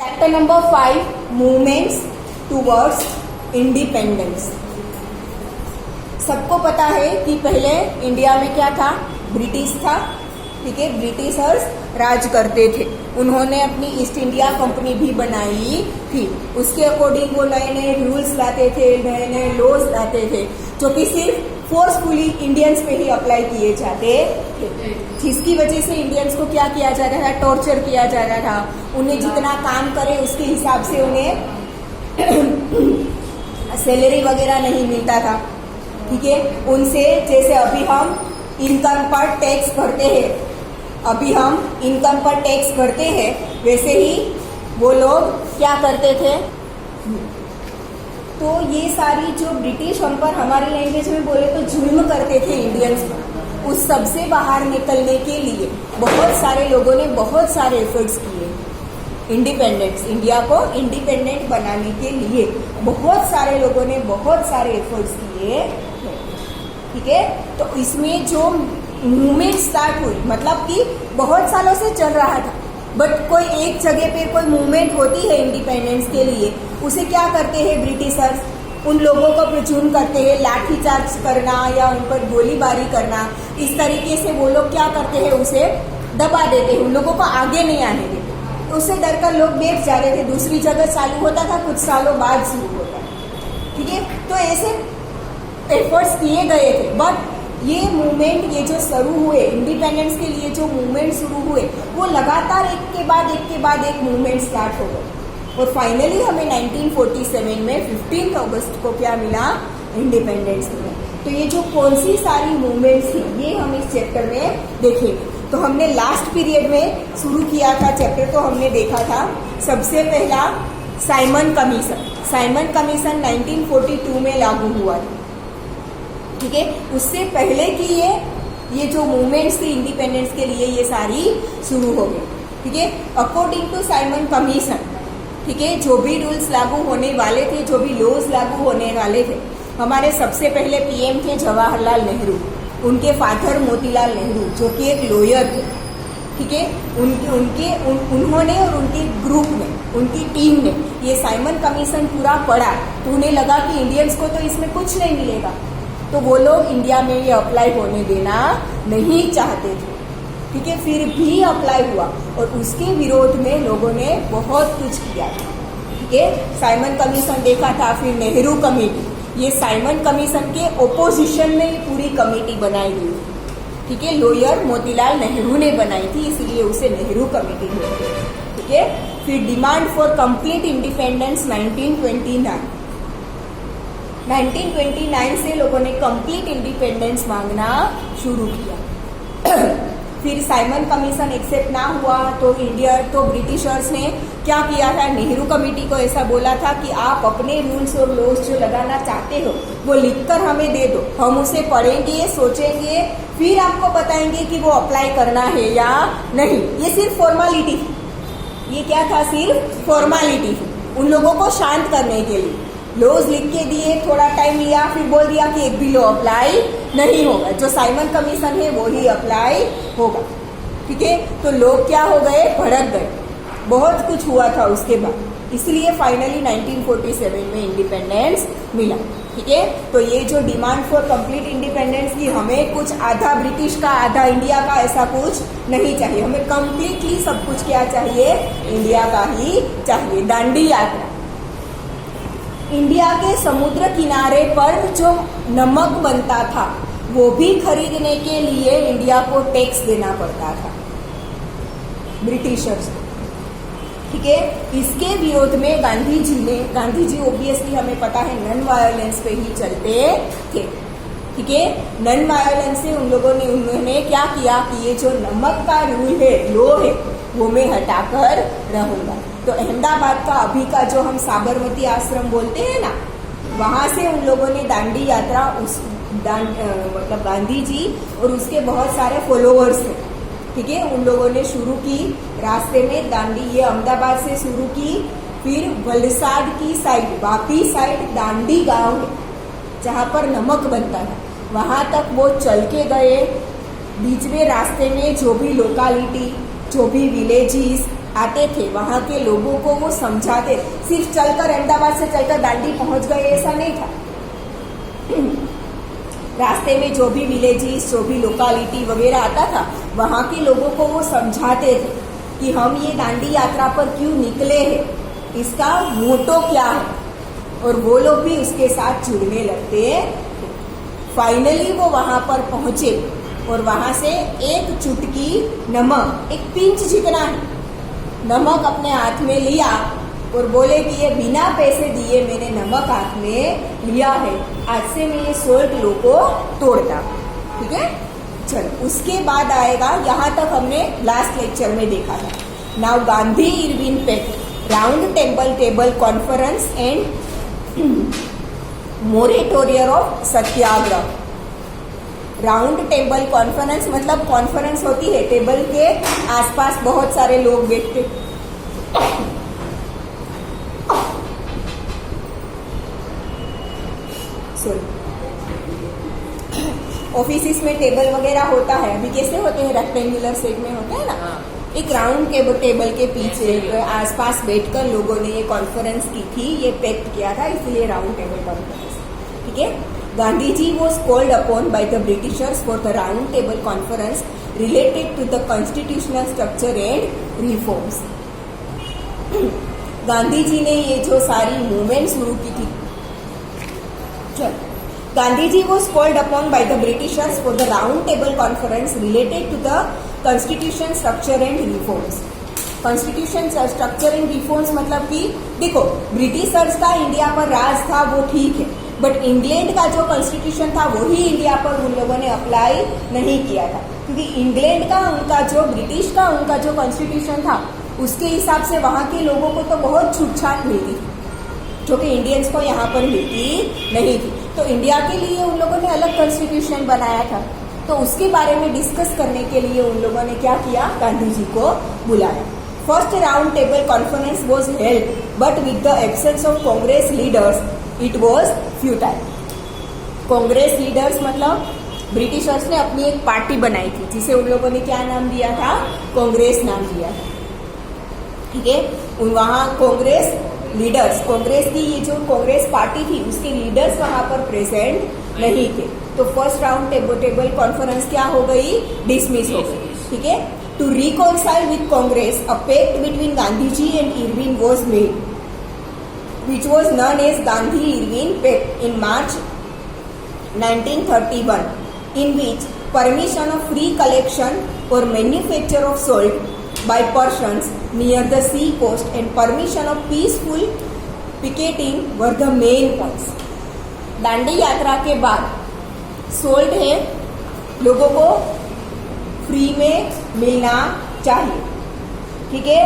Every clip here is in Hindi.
Chapter number 5 movements towards independence. सबको पता है कि पहले इंडिया में क्या था, ब्रिटिश था। ठीक है, ब्रिटिशर्स राज करते थे। उन्होंने अपनी ईस्ट इंडिया कंपनी भी बनाई थी। उसके अकॉर्डिंग वो नए नए रूल्स लाते थे, नए नए लॉज लाते थे, जो कि सिर्फ फोर्सफुली इंडियंस पे ही अप्लाई किए जाते थे, जिसकी वजह से इंडियंस को क्या किया जा रहा था, टॉर्चर किया जा रहा था। उन्हें जितना काम करे उसके हिसाब से उन्हें सैलरी वगैरह नहीं मिलता था। ठीक है, उनसे जैसे अभी हम इनकम पर टैक्स भरते हैं, वैसे ही वो लोग क्या करते थे। तो ये सारी जो ब्रिटिश हम पर, हमारी लैंग्वेज में बोले तो जुल्म करते थे इंडियंस पर, उस सब से बाहर निकलने के लिए बहुत सारे लोगों ने बहुत सारे एफर्ट्स किए। इंडिया को इंडिपेंडेंट बनाने के लिए बहुत सारे लोगों ने बहुत सारे एफर्ट्स किए। ठीक है, तो इसमें जो मूवमेंट स्टार्ट हुई, मतलब कि बहुत सालों से चल रहा था, बट कोई एक जगह पे कोई मूवमेंट होती है इंडिपेंडेंस के लिए, उसे क्या करते हैं ब्रिटिशर्स, उन लोगों को प्रचुन करते हैं, लाठीचार्ज करना या उन पर गोलीबारी करना। इस तरीके से वो लोग क्या करते हैं, उसे दबा देते हैं, उन लोगों को आगे नहीं आने देते। तो उससे डरकर लोग बैठ जा रहे थे, दूसरी जगह चालू होता था, कुछ सालों बाद शुरू होता था। ठीक है, तो ऐसे एफर्ट्स किए गए थे, बट ये मूवमेंट, ये जो शुरू हुए इंडिपेंडेंस के लिए, जो मूवमेंट शुरू हुए, वो लगातार एक के बाद एक मूवमेंट स्टार्ट हो गए और फाइनली हमें 1947 में 15 अगस्त को क्या मिला, इंडिपेंडेंस मिला। तो ये जो कौन सी सारी मूवमेंट्स थी, ये हम इस चैप्टर में देखेंगे। तो हमने लास्ट पीरियड में शुरू किया था चैप्टर, तो हमने देखा था सबसे पहला साइमन कमीशन 1942 में लागू हुआ था। ठीक है, उससे पहले की ये जो मूवमेंट्स थी इंडिपेंडेंस के लिए, ये सारी शुरू हो गई। ठीक है, अकॉर्डिंग टू साइमन कमीशन, ठीक है, जो भी रूल्स लागू होने वाले थे, जो भी लॉज लागू होने वाले थे, हमारे सबसे पहले पीएम थे जवाहरलाल नेहरू, उनके फादर मोतीलाल नेहरू, जो कि एक लॉयर थे। ठीक है, उन्होंने और उनके ग्रुप ने, उनकी टीम ने ये साइमन कमीशन पूरा पढ़ा, तो उन्हें लगा कि इंडियंस को तो इसमें कुछ नहीं मिलेगा, तो वो लोग इंडिया में ये अप्लाई होने देना नहीं चाहते थे। ठीक है, फिर भी अप्लाई हुआ और उसके विरोध में लोगों ने बहुत कुछ किया। ठीक है, साइमन कमीशन देखा था, फिर नेहरू कमेटी, ये साइमन कमीशन के ओपोजिशन में ये पूरी कमेटी बनाई गई। ठीक है, लॉयर मोतीलाल नेहरू ने बनाई थी, इसलिए उसे नेहरू कमेटी बोलते हैं। ठीक है, फिर डिमांड फॉर कंप्लीट इंडिपेंडेंस 1929 से लोगों ने कंप्लीट इंडिपेंडेंस मांगना शुरू किया। फिर साइमन कमीशन एक्सेप्ट ना हुआ तो ब्रिटिशर्स ने क्या किया था, नेहरू कमेटी को ऐसा बोला था कि आप अपने रूल्स और लॉज जो लगाना चाहते हो वो लिखकर हमें दे दो, हम उसे पढ़ेंगे, सोचेंगे, फिर आपको बताएंगे कि वो अप्लाई करना है या नहीं। ये सिर्फ फॉर्मेलिटी थी, ये क्या था, सिर्फ फॉर्मेलिटी थी, उन लोगों को शांत करने के लिए। लॉज लिख के दिए, थोड़ा टाइम लिया, फिर बोल दिया कि एक भी लॉ अप्लाई नहीं होगा, जो साइमन कमीशन है वो ही अप्लाई होगा। ठीक है, तो लोग क्या हो गए, भड़क गए, बहुत कुछ हुआ था उसके बाद, इसलिए फाइनली 1947 में इंडिपेंडेंस मिला। ठीक है, तो ये जो डिमांड फॉर कंप्लीट इंडिपेंडेंस की, हमें कुछ आधा ब्रिटिश का आधा इंडिया का ऐसा कुछ नहीं चाहिए, हमें कंप्लीटली सब कुछ क्या चाहिए, इंडिया का ही चाहिए। दांडी यात्रा, इंडिया के समुद्र किनारे पर जो नमक बनता था वो भी खरीदने के लिए इंडिया को टैक्स देना पड़ता था ब्रिटिशर्स को। ठीक है, इसके विरोध में गांधी जी ऑब्वियसली हमें पता है नॉन वायलेंस पे ही चलते थे। ठीक है, नॉन वायलेंस से उन्होंने क्या किया कि ये जो नमक का रूल है, लॉ है, वो मैं हटाकर रहूंगा। तो अहमदाबाद का अभी का जो हम साबरमती आश्रम बोलते हैं ना, वहां से उन लोगों ने दांडी यात्रा, मतलब गांधी जी और उसके बहुत सारे फॉलोअर्स हैं, ठीक है, उन लोगों ने शुरू की। रास्ते में दांडी, ये अहमदाबाद से शुरू की, फिर वलसाड की साइड, वापी साइड दांडी गांव है जहां पर नमक बनता था, वहां तक वो चल के गए। बीच में रास्ते में जो भी लोकालिटी, जो भी विलेजेस आते थे, वहां के लोगों को वो समझाते, सिर्फ चलकर अहमदाबाद से चलकर दांडी पहुंच गए ऐसा नहीं था। रास्ते में जो भी विलेजेस, जो भी लोकालिटी वगैरह आता था, वहां के लोगों को वो समझाते थे कि हम ये दांडी यात्रा पर क्यों निकले हैं, इसका मोटो क्या है, और वो लोग भी उसके साथ जुड़ने लगते। फाइनली वो वहां पर पहुंचे और वहां से एक चुटकी नमक, एक पिंच जितना नमक अपने हाथ में लिया और बोले कि ये बिना पैसे दिए मैंने नमक हाथ में लिया है, आज से मैं ये सोल्ट लो को तोड़ता। ठीक है, चलो उसके बाद आएगा, यहाँ तक हमने लास्ट लेक्चर में देखा था। Now Gandhi Irwin pact round table conference and moratorium of satyagraha. Round table conference मतलब कॉन्फ्रेंस होती है, टेबल के आसपास बहुत सारे लोग बैठते, ऑफिस में टेबल वगैरह होता है, अभी कैसे होते हैं, रेक्टेंगुलर शेप में होता है ना। एक राउंड टेबल के पीछे आसपास बैठकर लोगों ने ये कॉन्फ्रेंस की थी, ये पैक्ट किया था, इसलिए राउंड टेबल कॉन्फ्रेंस। ठीक है, Gandhi ji was called upon by the Britishers for the round table conference related to the constitutional structure and reforms. Gandhi ji ने ये जो सारी मूवमेंट शुरू की थी, चलो Gandhi ji was called upon by the Britishers for the round table conference related to the constitution structure and reforms. Constitution structure and reforms मतलब कि देखो, ब्रिटिशर्स का इंडिया पर राज था वो ठीक है, बट इंग्लैंड का जो कॉन्स्टिट्यूशन था वही इंडिया पर उन लोगों ने अप्लाई नहीं किया था, क्योंकि इंग्लैंड का उनका जो ब्रिटिश का उनका जो कॉन्स्टिट्यूशन था उसके हिसाब से वहां के लोगों को तो बहुत छूट छाट मिलती थी, जो कि इंडियंस को यहाँ पर मिलती नहीं थी। तो इंडिया के लिए उन लोगों ने अलग कॉन्स्टिट्यूशन बनाया था, तो उसके बारे में डिस्कस करने के लिए उन लोगों ने क्या किया, गांधी जी को बुलाया। First round table conference was held but with the absence of Congress leaders it was futile. Congress leaders मतलब ब्रिटिशर्स ने अपनी एक पार्टी बनाई थी जिसे उन लोगों ने क्या नाम दिया था, कांग्रेस नाम दिया था। ठीक है, वहां कांग्रेस लीडर्स, कांग्रेस की ये जो कांग्रेस पार्टी थी उसके लीडर्स वहां पर प्रेजेंट नहीं थे, तो फर्स्ट राउंड टेबल कॉन्फ्रेंस क्या हो गई, डिसमिस हो गई। ठीक है, to reconcile with Congress a pact between Gandhi ji and Irwin was made, which was known as Gandhi Irwin pact in March 1931, in which permission of free collection or manufacture of salt by persons near the sea coast and permission of peaceful picketing were the main points. Dandi यात्रा के बाद सोल्ट है लोगों को फ्री में मिलना चाहिए। ठीक है,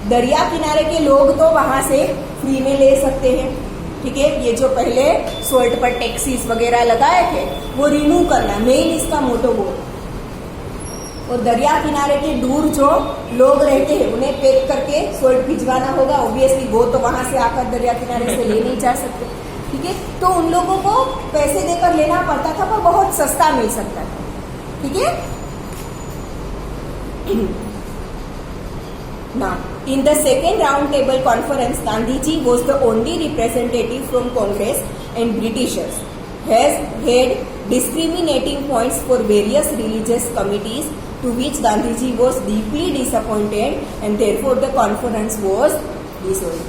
दरिया किनारे के लोग तो वहां से फ्री में ले सकते हैं। ठीक है, ये जो पहले सोल्ट पर टैक्सीज वगैरह लगाए थे वो रिमूव करना, मेन इसका मोटो वो। और दरिया किनारे के दूर जो लोग रहते हैं उन्हें पैक करके सोल्ट भिजवाना होगा, ऑब्वियसली वो तो वहां से आकर दरिया किनारे से ले नहीं जा सकते। ठीक है, तो उन लोगों को पैसे देकर लेना पड़ता था पर बहुत सस्ता मिल सकता था। ठीक है, now in the second round table conference Gandhi ji was the only representative from Congress and Britishers has had discriminating points for various religious committees to which Gandhi ji was deeply disappointed and therefore the conference was dissolved.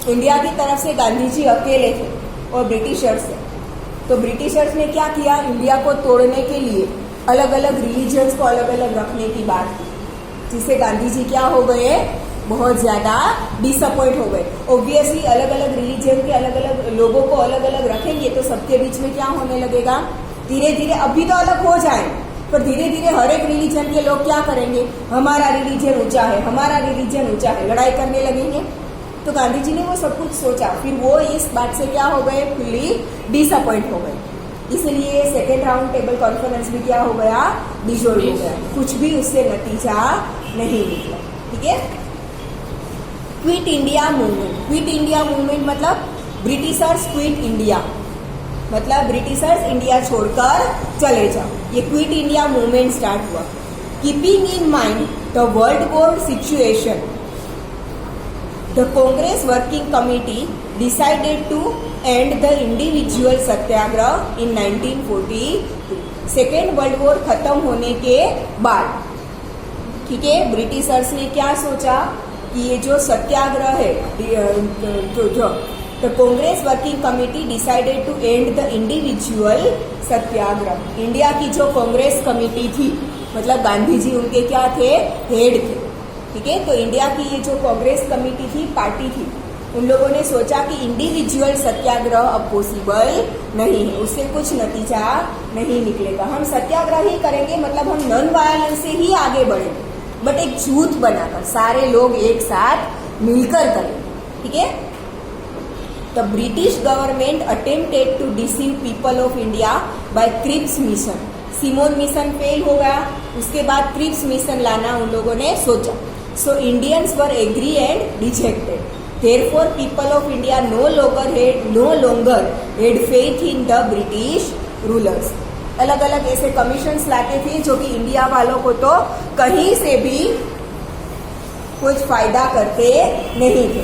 India की तरफ से गांधी जी अकेले थे और ब्रिटिशर्स थे, तो ब्रिटिशर्स ने क्या किया, इंडिया को तोड़ने के लिए अलग अलग रिलीजन्स को अलग अलग रखने की बात की, जिससे गांधी जी क्या हो गए, बहुत ज्यादा डिसअपॉइंट हो गए। ऑब्वियसली अलग अलग रिलीजन के अलग अलग लोगों को अलग अलग रखेंगे तो सबके बीच में क्या होने लगेगा, धीरे धीरे, अभी तो अलग हो जाए पर धीरे धीरे हर एक रिलीजन के लोग क्या करेंगे, हमारा रिलीजन ऊंचा है, हमारा रिलीजन ऊंचा है, लड़ाई करने लगेंगे। तो गांधी जी ने वो सब कुछ सोचा, फिर वो इस बात से क्या हो गए, फुल्ली डिसअपॉइंट हो गए, इसलिए सेकेंड राउंड टेबल कॉन्फ्रेंस भी क्या हो गया, डिसॉल्व हो गया, कुछ भी उससे नतीजा नहीं निकला। ठीक है, quit India movement. Quit India movement मतलब ब्रिटिशर्स क्विट इंडिया, मतलब ब्रिटिशर्स इंडिया छोड़कर चले जाओ, ये क्विट इंडिया मूवमेंट स्टार्ट हुआ। Keeping in mind the world war situation, the Congress working committee decided to end the individual satyagraha in 1942। Second world war खत्म होने के बाद, ठीक है, ब्रिटिशर्स ने क्या सोचा कि ये जो सत्याग्रह है, the Congress working committee decided to end the individual satyagraha. India की जो कांग्रेस कमेटी थी, मतलब गांधी जी उनके क्या थे, हेड थे, ठीक है। तो इंडिया की ये जो कांग्रेस कमेटी थी, पार्टी थी, उन लोगों ने सोचा कि इंडिविजुअल सत्याग्रह अब पॉसिबल नहीं है, उससे कुछ नतीजा नहीं निकलेगा। हम सत्याग्रह ही करेंगे, मतलब हम नॉन वायलेंस से ही आगे बढ़ेंगे, बट एक झूठ बनाकर सारे लोग एक साथ मिलकर करेंगे, ठीक है। The British government attempted to deceive people of India by Cripps mission. Simon mission fail हो गया, उसके बाद क्रिप्स मिशन लाना उन लोगों ने सोचा। So Indians were agree and rejected. Therefore, people of India no longer had faith in the British rulers. अलग अलग ऐसे कमीशंस लाते थे जो कि इंडिया वालों को तो कहीं से भी कुछ फायदा करते नहीं थे,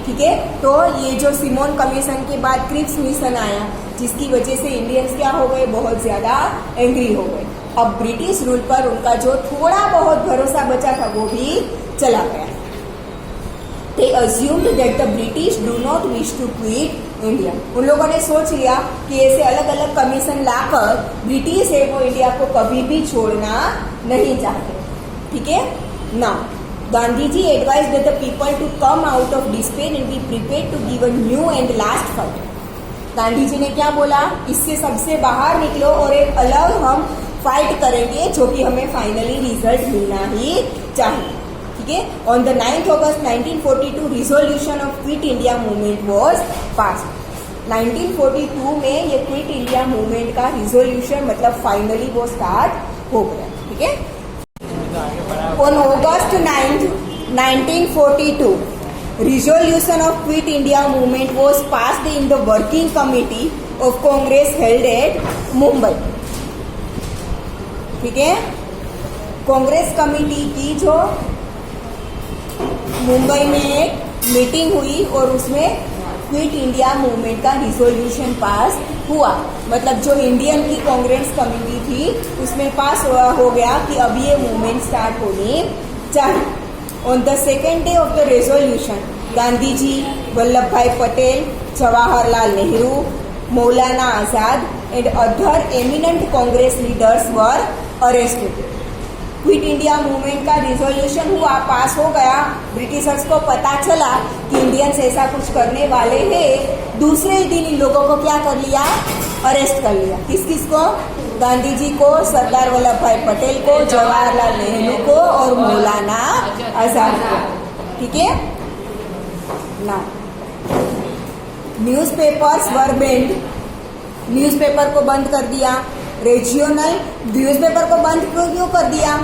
ठीक है। तो ये जो सिमोन कमीशन के बाद क्रिप्स मिशन आया, जिसकी वजह से इंडियंस क्या हो गए, बहुत ज्यादा एंग्री हो गए। अब ब्रिटिश रूल पर उनका जो थोड़ा बहुत भरोसा बचा था वो भी चला गया। They assumed that the British do not wish to quit India. उन लोगों ने सोच लिया कि ऐसे अलग अलग कमीशन लाकर ब्रिटिश है वो इंडिया को कभी भी छोड़ना नहीं चाहते, ठीक है ना। Gandhi ji advise the people to come out of despair and be prepared to give a new and last fight. Gandhi ji ने क्या बोला, इससे सबसे बाहर निकलो और एक अलग हम फाइट करेंगे जो कि हमें फाइनली रिजल्ट मिलना ही चाहिए, ठीक है। On the 9th August 1942 resolution of quit India movement was passed. 1942 में ये क्विट इंडिया मूवमेंट का रिजोल्यूशन मतलब फाइनली वो स्टार्ट हो गया, ठीक है। On August 9th 1942 resolution of quit India movement was passed in the working committee of Congress held at Mumbai, ठीक है। कांग्रेस कमेटी की जो मुंबई में एक मीटिंग हुई और उसमें क्विट इंडिया मूवमेंट का रिजोल्यूशन पास हुआ, मतलब जो इंडियन की कांग्रेस कमेटी थी उसमें पास हो गया कि अब ये मूवमेंट स्टार्ट होनी चाहिए। On the second day of the resolution Gandhi ji, Vallabh Bhai Patel, Jawaharlal Nehru, Maulana Azad and other eminent Congress leaders were arrested. Quit India movement का रिजोल्यूशन हुआ, पास हो गया। ब्रिटिशर्स को पता चला कि इंडियंस ऐसा कुछ करने वाले हैं। दूसरे ही दिन इन लोगों को क्या कर लिया, अरेस्ट कर लिया। किस किस को, गांधी जी को, सरदार वल्लभ भाई पटेल को, जवाहरलाल नेहरू को और मौलाना आजाद को, ठीक है ना। न्यूज़पेपर्स वर बेन्ड, न्यूज़पेपर को बंद कर दिया। रीजनल न्यूज़पेपर को बंद क्यों कर दिया,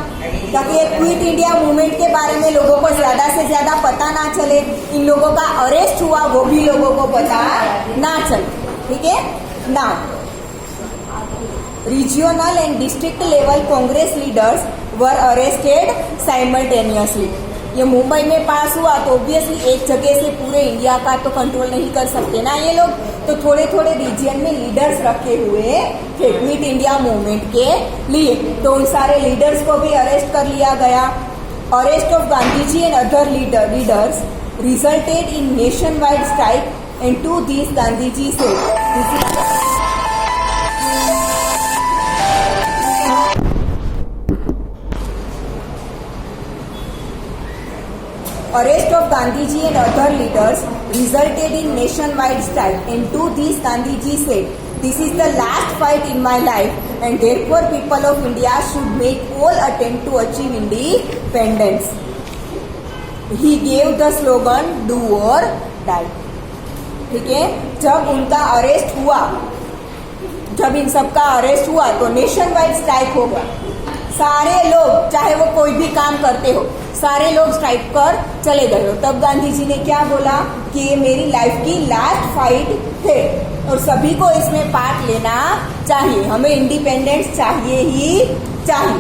ताकि क्विट इंडिया मूवमेंट के बारे में लोगों को ज्यादा से ज्यादा पता ना चले। इन लोगों का अरेस्ट हुआ वो भी लोगों को पता ना चले, ठीक है ना। Regional and district level Congress leaders were arrested simultaneously. ये मुंबई में पास हुआ तो ऑब्वियसली एक जगह से पूरे इंडिया का तो कंट्रोल नहीं कर सकते ना ये लोग, तो थोड़े थोड़े रीजन में लीडर्स रखे हुए थे क्विट इंडिया मूवमेंट के लिए। तो उन सारे लीडर्स को भी अरेस्ट कर लिया गया। Arrest of Gandhi ji and other leaders resulted in nation wide strike and to this Gandhi ji से Arrest of Gandhiji and other leaders resulted in nationwide strike, and to this Gandhiji said, "This is the last fight in my life, and therefore people of India should make all attempt to achieve independence." He gave the slogan "Do or Die." ठीक है, जब उनका अरेस्ट हुआ, जब इन सबका अरेस्ट हुआ तो नेशन वाइड स्ट्राइक हो गया। सारे लोग, चाहे वो कोई भी काम करते हो, सारे लोग स्ट्राइक पर चले गए हो। तब गांधी जी ने क्या बोला कि ये मेरी लाइफ की लास्ट फाइट है और सभी को इसमें पार्ट लेना चाहिए, हमें इंडिपेंडेंस चाहिए ही चाहिए।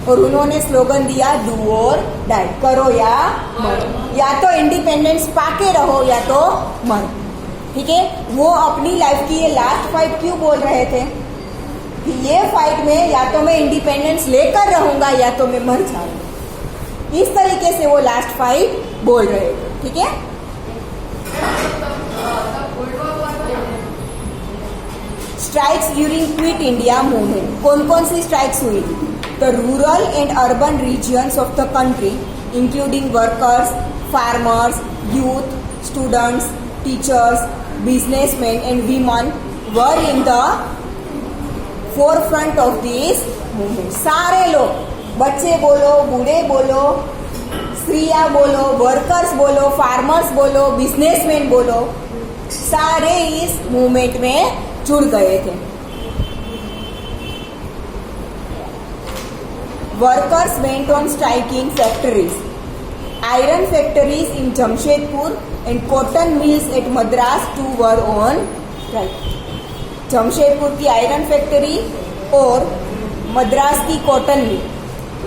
और उन्होंने स्लोगन दिया डू और डाई, करो या मरो, या तो इंडिपेंडेंस पाके रहो या तो मरो। ठीक है, वो अपनी लाइफ की ये लास्ट फाइट क्यों बोल रहे थे कि ये फाइट में या तो मैं इंडिपेंडेंस लेकर रहूंगा या तो मैं मर जाऊंगा। इस तरीके से वो लास्ट फाइट बोल रहे थे। ठीक है, strikes during quit India movement, कौन कौन सी स्ट्राइक्स हुई? The rural and urban regions of the country including workers, farmers, youth, students, teachers, businessmen and women were in the forefront of this movement. सारे लोग, बच्चे बोलो, बूढ़े बोलो, स्त्रियां बोलो, वर्कर्स बोलो, फार्मर्स बोलो, बिजनेसमैन बोलो, सारे इस मूवमेंट में जुड़ गए थे। Workers went on strike in factories. Iron factories in Jamshedpur and cotton mills at Madras too were on strike. Jamshedpur की आयरन फैक्ट्री और मद्रास की कॉटन मिल,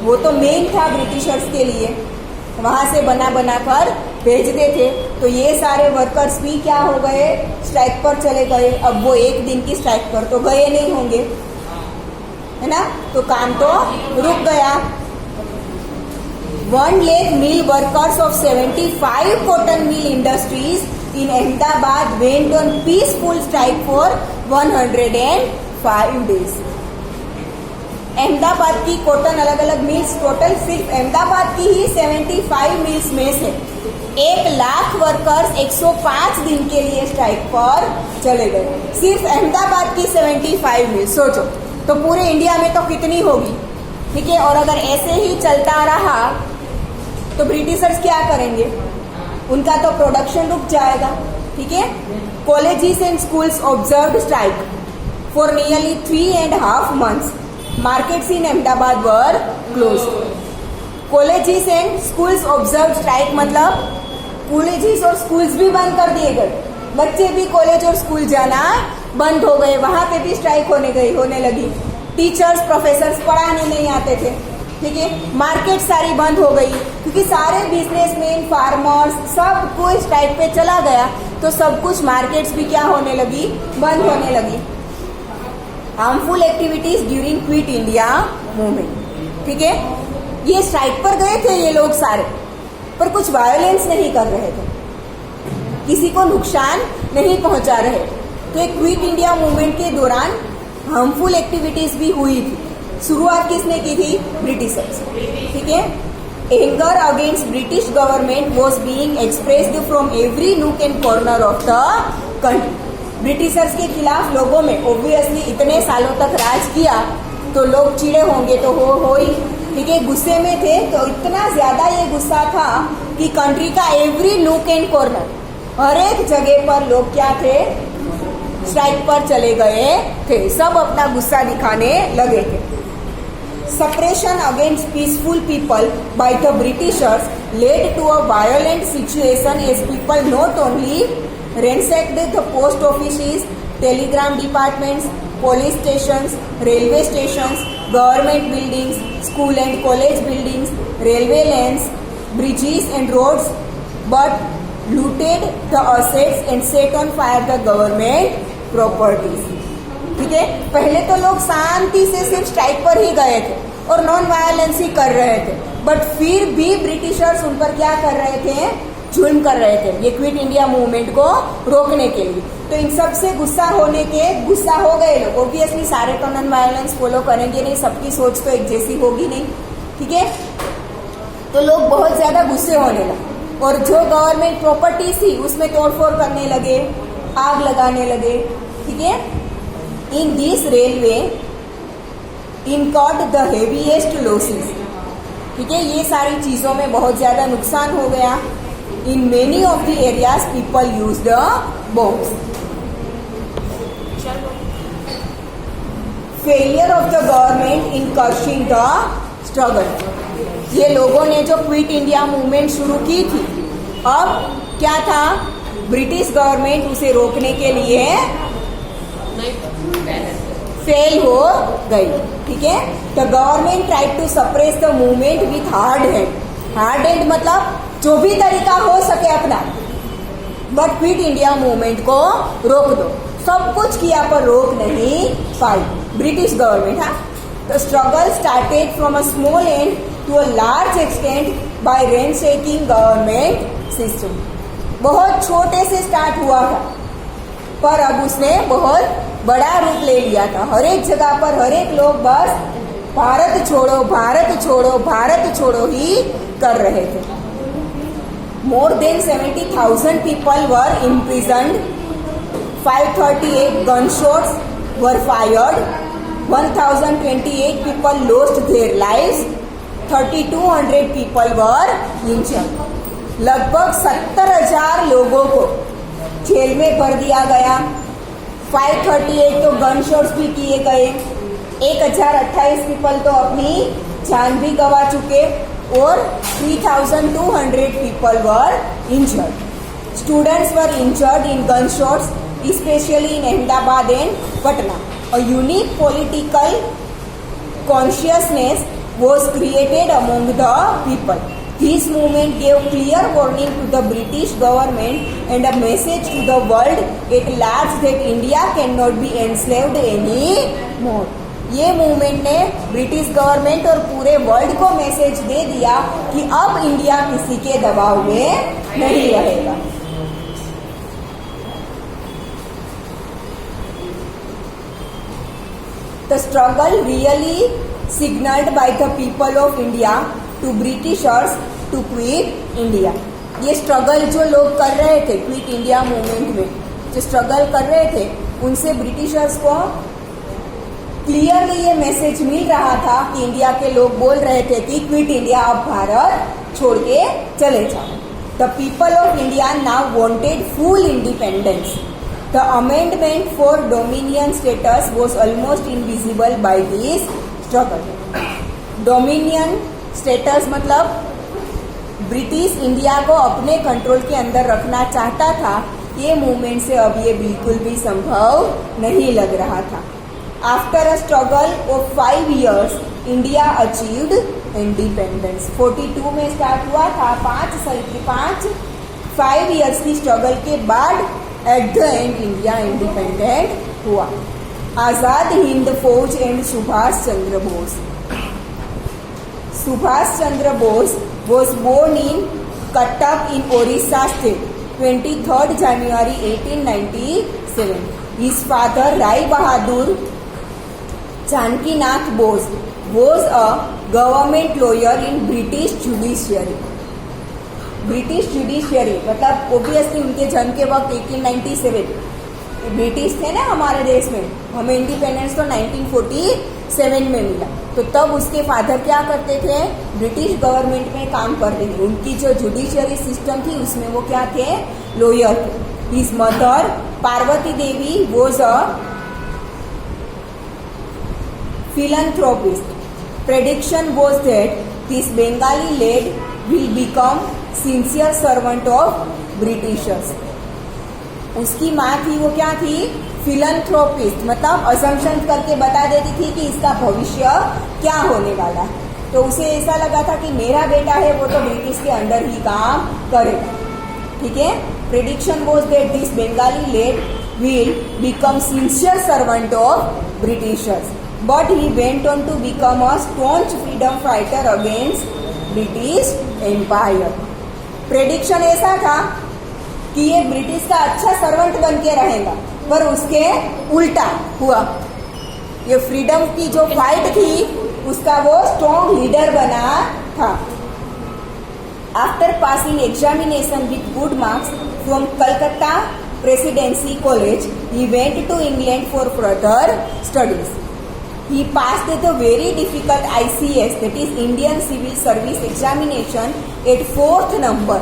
वो तो मेन था ब्रिटिशर्स के लिए, वहां से बना बना कर भेजते थे। तो ये सारे वर्कर्स भी क्या हो गए, स्ट्राइक पर चले गए। अब वो एक दिन की स्ट्राइक पर तो गए नहीं होंगे, है ना, तो काम तो रुक गया। 1 lakh mill workers of 75 cotton mill industries in Ahmedabad went on peaceful strike for 105 days. Ahmedabad की कॉटन अलग अलग मिल्स, टोटल सिर्फ अहमदाबाद की ही 75 मिल्स में से 1 लाख वर्कर्स 105 दिन के लिए स्ट्राइक पर चले गए। सिर्फ अहमदाबाद की 75 मिल्स, सोचो तो पूरे इंडिया में तो कितनी होगी। ठीक है, और अगर ऐसे ही चलता रहा तो ब्रिटिशर्स क्या करेंगे, उनका तो प्रोडक्शन रुक जाएगा। ठीक है, colleges and schools observed strike for nearly 3.5 months. Markets in Ahmedabad were closed. Colleges and schools observed strike, मतलब कॉलेजेस और स्कूल्स भी बंद कर दिए गए, बच्चे भी कॉलेज और स्कूल जाना बंद हो गए, वहां पे भी स्ट्राइक होने लगी। टीचर्स, प्रोफेसर्स पढ़ाने नहीं आते थे। ठीक है, मार्केट सारी बंद हो गई क्योंकि सारे बिजनेसमैन, फार्मर्स सब कोई स्ट्राइक पे चला गया, तो सब कुछ मार्केट्स भी क्या होने लगी, बंद होने लगी। Harmful activities during quit India movement. ठीक है, ये स्ट्राइक पर गए थे ये लोग सारे, पर कुछ वायोलेंस नहीं कर रहे थे, किसी को नुकसान नहीं पहुंचा रहे। तो एक क्विट इंडिया मूवमेंट के दौरान हार्मफुल एक्टिविटीज भी हुई थी। शुरुआत किसने की थी, ब्रिटिशर्स। ठीक है, anger against British government was being expressed from every nook and corner of the country. Britishers के खिलाफ लोगों में ऑब्वियसली इतने सालों तक राज किया तो लोग चिड़े होंगे, तो हो ही। ठीक है, गुस्से में थे, तो इतना ज्यादा ये गुस्सा था कि कंट्री का एवरी नूक एंड कॉर्नर, हर एक जगह पर लोग क्या थे, स्ट्राइक पर चले गए थे, सब अपना गुस्सा दिखाने लगे थे। Suppression against peaceful people by the Britishers led to a violent situation as people not only ransacked the post offices, telegram departments, police stations, railway stations, government buildings, school and college buildings, railway lanes, bridges and roads, but looted the assets and set on fire the government properties. ठीक है, पहले तो लोग शांति से सिर्फ स्ट्राइक पर ही गए थे और नॉन वायलेंस ही कर रहे थे, बट फिर भी ब्रिटिशर्स उन पर क्या कर रहे थे, जुल्म कर रहे थे ये क्विट इंडिया मूवमेंट को रोकने के लिए। तो इन सब से गुस्सा हो गए लोग। ऑब्वियसली सारे तो नॉन वायलेंस फॉलो करेंगे नहीं, सबकी सोच तो एक जैसी होगी नहीं। ठीक है, तो लोग बहुत ज्यादा गुस्से होने लगे और जो गवर्नमेंट प्रॉपर्टी थी उसमें तोड़फोड़ करने लगे, आग लगाने लगे। ठीक है, in this railway incurred the heaviest losses. ठीक है, ये सारी चीजों में बहुत ज्यादा नुकसान हो गया। In many of the areas people used the bombs. Failure of the government in crushing the struggle. ये लोगों ने जो क्विट इंडिया मूवमेंट शुरू की थी, अब क्या था, ब्रिटिश गवर्नमेंट उसे रोकने के लिए फेल हो गई। ठीक है, the government tried to suppress the movement with hard hand. Hard hand मतलब जो भी तरीका हो सके अपना, बट क्विट इंडिया मूवमेंट को रोक दो। सब कुछ किया पर रोक नहीं पाई ब्रिटिश गवर्नमेंट। हाँ, the struggle started from a small and to a large extent by rent shaking government system. बहुत छोटे से स्टार्ट हुआ था, पर अब उसने बहुत बड़ा रूप ले लिया था। हर एक जगह पर हर एक लोग बस भारत छोड़ो, भारत छोड़ो, भारत छोड़ो ही कर रहे थे। More than 70,000 people were imprisoned, 538 gunshots were fired, 1,028 people lost their lives, 3,200 people were injured. लगभग 70,000 लोगों को जेल में भर दिया गया, 538 तो गन शॉट्स भी किए गए, 1,028 पीपल तो अपनी जान भी गंवा चुके और 3,200 people were injured. Students were injured in gunshots, especially in Ahmedabad and Patna. A unique political consciousness was created among the people. This movement gave clear warning to the British government and a message to the world at large that India cannot be enslaved anymore. ये मूवमेंट ने ब्रिटिश गवर्नमेंट और पूरे वर्ल्ड को मैसेज दे दिया कि अब इंडिया किसी के दबाव में नहीं रहेगा. The struggle really signaled by the people of India to Britishers to quit India. ये स्ट्रगल जो लोग कर रहे थे क्विट इंडिया मूवमेंट में, जो स्ट्रगल कर रहे थे, उनसे ब्रिटिशर्स को क्लियरली ये मैसेज मिल रहा था कि इंडिया के लोग बोल रहे थे कि क्विट इंडिया, अब भारत छोड़ के चले जाओ. The people of India now wanted full independence. The amendment for dominion status was almost invisible by this struggle. Dominion status मतलब ब्रिटिश इंडिया को अपने कंट्रोल के अंदर रखना चाहता था. ये मूवमेंट से अब ये बिल्कुल भी संभव नहीं लग रहा था. After a struggle of 5 years, India achieved independence. 42 में स्टार्ट हुआ था, 5 years की स्ट्रगल के बाद at the end India independent हुआ. आजाद हिंद फौज and Subhash Chandra Bose. Subhash Chandra Bose was born in Cuttack in Orissa state, 23rd January 1897. His father Rai Bahadur Janakinath Bose was a government lawyer in British judiciary. British judiciary मतलब ओबियसली उनके जन्म के वक्त 1897 ब्रिटिश थे ना हमारे देश में. हमें इंडिपेंडेंस तो 1947 में मिला. तो तब उसके फादर क्या करते थे, ब्रिटिश गवर्नमेंट में काम करते थे. उनकी जो जुडिशियरी सिस्टम थी उसमें वो क्या थे, लॉयर थे. His mother Parvati Devi was a philanthropist. Prediction was that this Bengali lad will become sincere servant of Britishers. उसकी माँ थी, वो क्या थी, फिलंथ्रोपिस्ट मतलब असम्पशन करके बता देती थी कि इसका भविष्य क्या होने वाला है. तो उसे ऐसा लगा था कि मेरा बेटा है वो तो ब्रिटिश के अंडर ही काम करेगा. ठीक है. Prediction was that this Bengali lad will become sincere servant of Britishers. But he went on to become a staunch freedom fighter against British Empire. Prediction ऐसा था कि ये ब्रिटिश का अच्छा सर्वेंट बन के रहेगा, पर उसके उल्टा हुआ. ये फ्रीडम की जो फाइट थी उसका वो स्ट्रॉन्ग लीडर बना था. After passing examination with good marks from Calcutta presidency college, he went to England for further studies. He passed the very difficult ICS, that is Indian Civil Service examination at 4th number.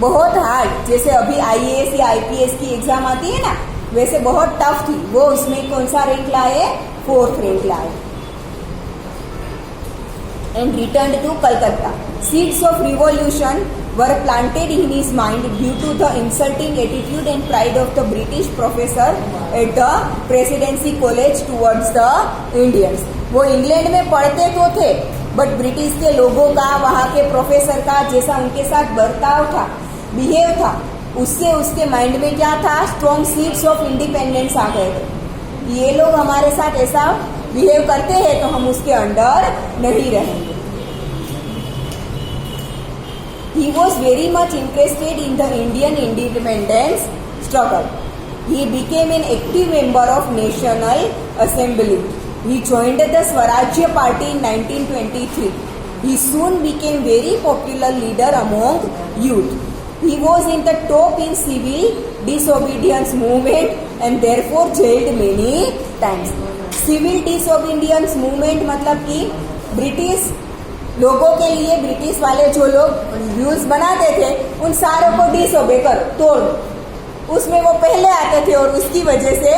बहुत हार्ड, जैसे अभी IAS या IPS की एग्जाम आती है ना, वैसे बहुत टफ थी. वो उसमें कौन सा रैंक लाए, 4th रैंक लाए. And return to Calcutta. Seeds of revolution were planted in his mind due to the insulting attitude and pride of the British professor at the Presidency College towards the Indians. वो इंग्लैंड में पढ़ते तो थे, बट ब्रिटिश के लोगों का, वहाँ के प्रोफेसर का जैसा उनके साथ बर्ताव था, बिहेव था, उससे उसके माइंड में क्या था, स्ट्रॉन्ग सीड्स ऑफ इंडिपेंडेंस आ गए थे। ये लोग हमारे साथ ऐसा बिहेव करते हैं तो हम उसके अंडर नहीं रहेंगे। He was very much interested in the Indian independence struggle. He became an active member of National Assembly. He joined the Swarajya Party in 1923. He soon became very popular leader among youth. He was in the top in civil disobedience movement and therefore jailed many times. Civil disobedience movement मतलब कि ब्रिटिश लोगों के लिए, ब्रिटिश वाले जो लोग रूल्स बनाते थे उन सारों को डिसओबे करो, तोड़, उसमें वो पहले आते थे और उसकी वजह से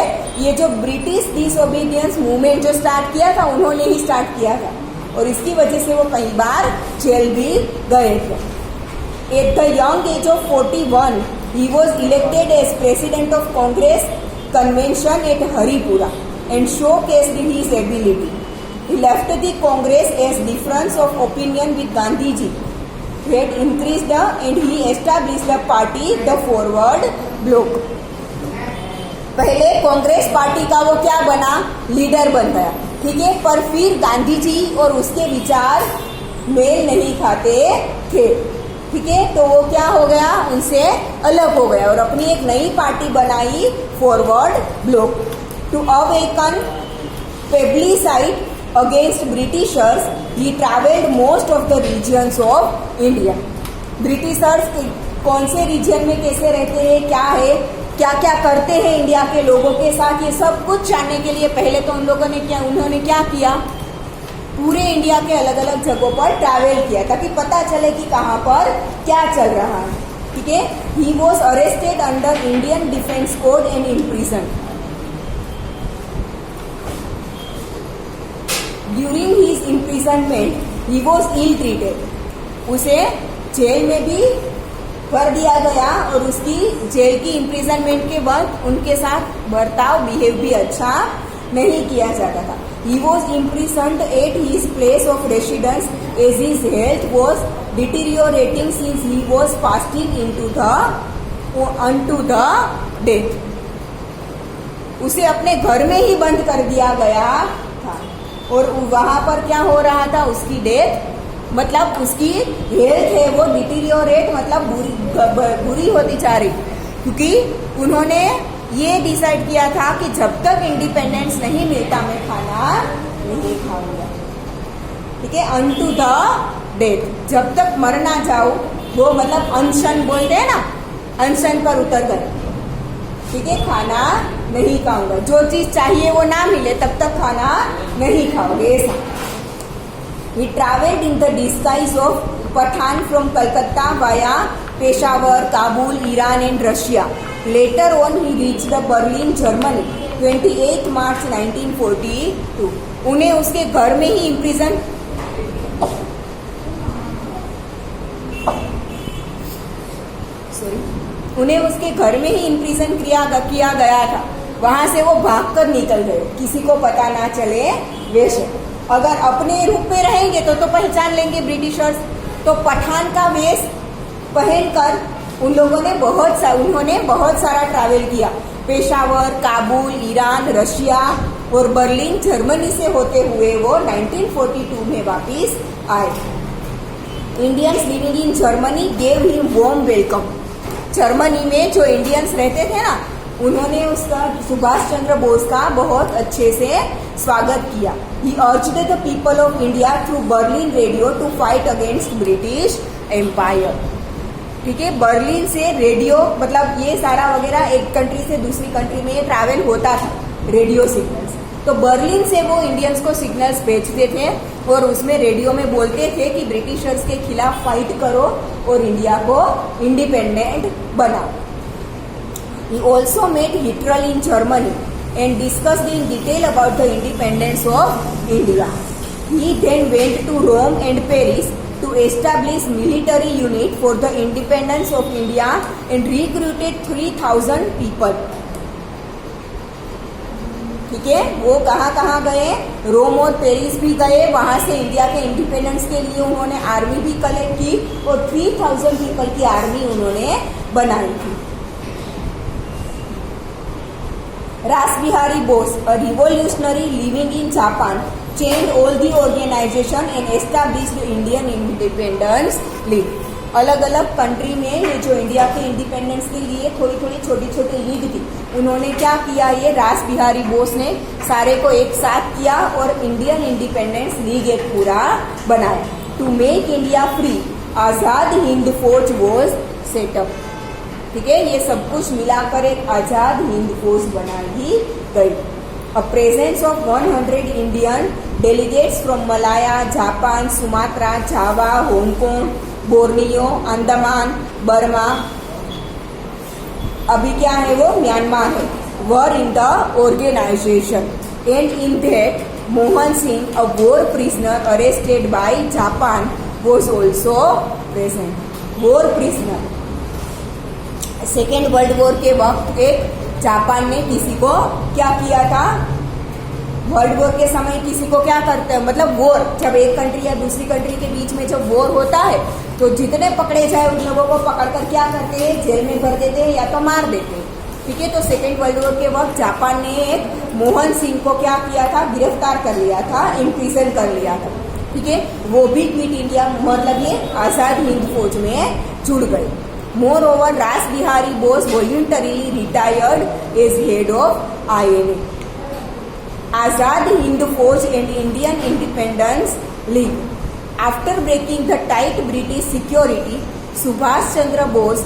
ये जो ब्रिटिश डिसओबीडियंस मूवमेंट जो स्टार्ट किया था उन्होंने ही स्टार्ट किया था और इसकी वजह से वो कई बार जेल भी गए थे। At the young age of 41 he was elected as president of Congress convention at Haripura and showcased his ability. He left the Congress as difference of opinion with Gandhiji. He had increased and he established the party, the Forward Bloc. पहले कांग्रेस पार्टी का वो क्या बना, लीडर बन गया, ठीक है, पर फिर गांधी जी और उसके विचार मेल नहीं खाते थे, ठीक है, तो वो क्या हो गया, उनसे अलग हो गया और अपनी एक नई पार्टी बनाई, Forward Bloc. To awaken plebiscite against Britishers, he travelled most of the regions of India. Britishers कौन से रीजन में कैसे रहते हैं, क्या है, क्या क्या करते हैं इंडिया के लोगों के साथ, ये सब कुछ जानने के लिए पहले तो उन्होंने क्या किया, पूरे इंडिया के अलग अलग जगहों पर ट्रैवल किया ताकि पता चले कि कहाँ पर क्या चल रहा है, ठीक है। He was arrested under Indian defence code and imprison. During his imprisonment he was ill treated. उसे जेल में भी भर दिया गया और उसकी जेल की इम्प्रिजनमेंट के वक्त उनके साथ बर्ताव, बिहेव भी अच्छा नहीं किया जाता था। He was imprisoned at his place of residence as his health was deteriorating since he was fasting unto the death. उसे अपने घर में ही बंद कर दिया गया था और वहां पर क्या हो रहा था, उसकी डेथ, मतलब उसकी हेल्थ है वो डिटीरियोरेट, मतलब बुरी होती जा रही, क्योंकि उन्होंने ये डिसाइड किया था कि जब तक इंडिपेंडेंस नहीं मिलता मैं खाना नहीं खाऊंगा, ठीक है, अनटू द डेथ, जब तक मर ना जाओ, वो मतलब अनशन बोलते हैं ना, अनशन पर उतर गए, ठीक है, खाना नहीं खाऊंगा, जो चीज चाहिए वो ना मिले तब तक खाना नहीं खाओगे, ऐसा। He travelled in the disguise of Pathan from Calcutta via Peshawar, Kabul, Iran and Russia. Later on he reached the Berlin, Germany, 28 March 1942. उन्हें उसके घर में ही इम्प्रिजन उन्हें उसके घर में ही इम्प्रिजन किया गया था। वहां से वो भागकर निकल गए, किसी को पता ना चले वैसे। अगर अपने रूप में रहेंगे तो पहचान लेंगे ब्रिटिशर्स। तो पठान का वेश पहनकर उन्होंने बहुत सारा ट्रैवल किया, पेशावर, काबुल, ईरान, रशिया और बर्लिन, जर्मनी से होते हुए वो 1942 में वापस आए। Indians living in Germany gave him warm welcome. Germany में जो इंडियंस रहते थे ना, उन्होंने उसका, सुभाष चंद्र बोस का बहुत अच्छे से स्वागत किया। He urged the people of India through Berlin radio to fight against British empire, ठीक है। बर्लिन से रेडियो, मतलब ये सारा वगैरह एक कंट्री से दूसरी कंट्री में ये ट्रैवल होता था, रेडियो सिग्नल्स। तो बर्लिन से वो इंडियंस को सिग्नल्स भेजते थे और उसमें रेडियो में बोलते थे कि ब्रिटिशर्स के खिलाफ फाइट करो और इंडिया को इंडिपेंडेंट बनाओ। He also met Hitler in Germany and discussed in detail about the independence of India. He then went to Rome and Paris to establish military unit for the independence of India and recruited 3,000 people. ठीक है, वो कहाँ गए, रोम और पेरिस भी गए, वहां से इंडिया के इंडिपेंडेंस के लिए उन्होंने आर्मी भी कलेक्ट की और 3,000 पीपल की आर्मी उन्होंने बनाई थी. रास Behari Bose, a revolutionary living in Japan, changed all the organization and established Indian Independence League. अलग अलग कंट्री में ये जो इंडिया के इंडिपेंडेंस के लिए थोड़ी थोड़ी छोटी छोटी लीग थी, उन्होंने क्या किया, ये रास बिहारी बोस ने सारे को एक साथ किया और इंडियन इंडिपेंडेंस लीग एक पूरा बनाया. टू मेक इंडिया फ्री, आजाद हिंद फौज वॉज सेटअप. ठीक है, ये सब कुछ मिलाकर एक आजाद हिंद फौज बनाई गई. A presence of 100 Indian delegates from Malaya, Japan, Sumatra, Java, Hong Kong, Borneo, Andaman, Burma, अभी क्या है वो म्यांमार है, were in the organization. And in that Mohan Singh, a war prisoner arrested by Japan, was also present. War prisoner, second world war के वक्त एक जापान ने किसी को क्या किया था, वर्ल्ड वॉर के समय किसी को क्या करते हैं, मतलब वॉर, जब एक कंट्री या दूसरी कंट्री के बीच में जब वॉर होता है तो जितने पकड़े जाए उन लोगों को पकड़कर क्या करते हैं, जेल में भर देते हैं या तो मार देते हैं. ठीक है, तो सेकेंड वर्ल्ड वॉर के वक्त जापान ने एक मोहन सिंह को क्या किया था, गिरफ्तार कर लिया था, इम्प्रिजन कर लिया था. ठीक है, वो भी क्विट इंडिया, मतलब ये आजाद हिंद फौज में जुड़ गए. Moreover Ras Behari Bose voluntarily retired as head of INA. Azad Hind Fauj and Indian Independence League. After breaking the tight British security, Subhash Chandra Bose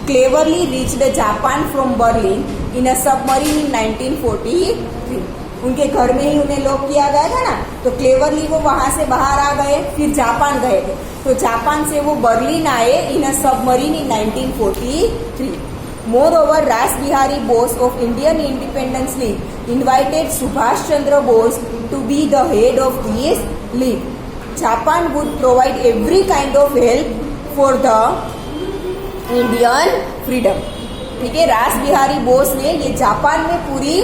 cleverly reached Japan from Berlin in a submarine in 1943. उनके घर में ही उन्हें लॉक किया गया था ना, तो क्लेवरली वो वहां से बाहर आ गए, फिर जापान गए थे. तो जापान से वो बर्लिन आए in a submarine in 1943. Moreover, Ras Bihari Bose of Indian Independence League invited Subhash Chandra Bose to be the head of this league. Japan would provide every kind of help for the Indian freedom. ठीक है, रास बिहारी बोस ने ये जापान में पूरी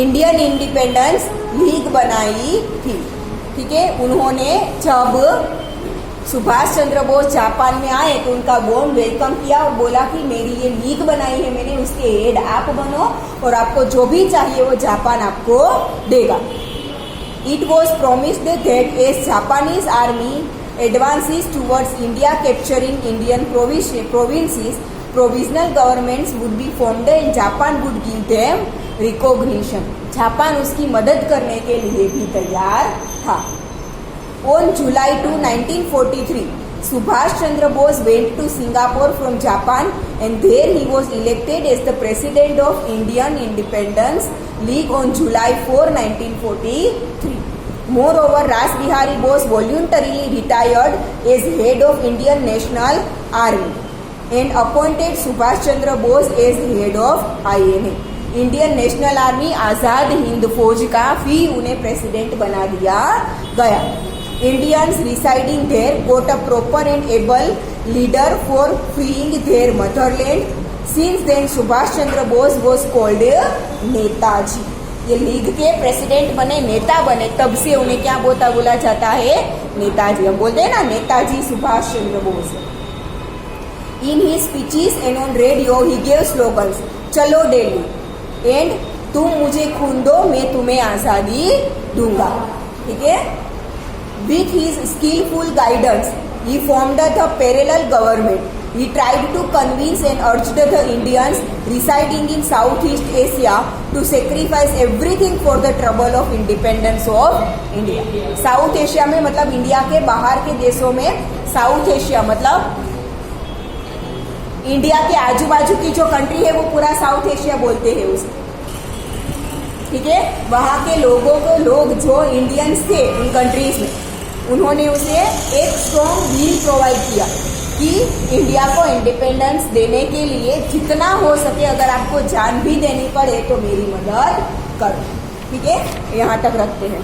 इंडियन इंडिपेंडेंस लीग बनाई थी. ठीक है, उन्होंने जब सुभाष चंद्र बोस जापान में आए तो उनका वार्म वेलकम किया और बोला कि मेरी ये लीग बनाई है मैंने, उसके हेड आप बनो और आपको जो भी चाहिए वो जापान आपको देगा. It was promised that as Japanese army advances towards India capturing Indian provinces, provisional governments would be formed and Japan would give them recognition. Japan उसकी मदद करने के लिए भी तैयार था. On July 2, 1943, Subhash Chandra Bose went to Singapore from Japan and there he was elected as the president of Indian Independence League on July 4, 1943. Moreover, Ras Bihari Bose voluntarily retired as head of Indian National Army and appointed Subhash Chandra Bose as head of INA. Indian National Army Azad Hind Fauj का भी उन्हें प्रेसिडेंट बना दिया गया. Indians residing there got a proper and able leader for freeing their motherland. Since then, Subhash Chandra Bose was called Netaji. ये लीग के प्रेसिडेंट बने, नेता बने, तब से उन्हें क्या बोला जाता है, नेताजी. हम बोलते हैं ना Netaji Subhash Chandra Bose. In his speeches and on radio, he gave slogans. चलो दिल्ली एंड तुम मुझे खून दो मैं तुम्हें आजादी दूंगा. ठीक है, with his skillful guidance, he formed the parallel government. He tried to convince and urged the Indians residing in Southeast Asia to sacrifice everything for the trouble of independence of India. South Asia में मतलब इंडिया के बाहर के देशों में, साउथ एशिया मतलब इंडिया के आजू बाजू की जो कंट्री है वो पूरा साउथ एशिया बोलते हैं उसे. ठीक है, वहाँ के लोगों को, लोग जो इंडियंस थे उन कंट्रीज में, उन्होंने उसे एक स्ट्रॉन्ग व्हील प्रोवाइड किया कि इंडिया को इंडिपेंडेंस देने के लिए जितना हो सके, अगर आपको जान भी देनी पड़े तो मेरी मदद करो. ठीक है, यहाँ तक रखते हैं.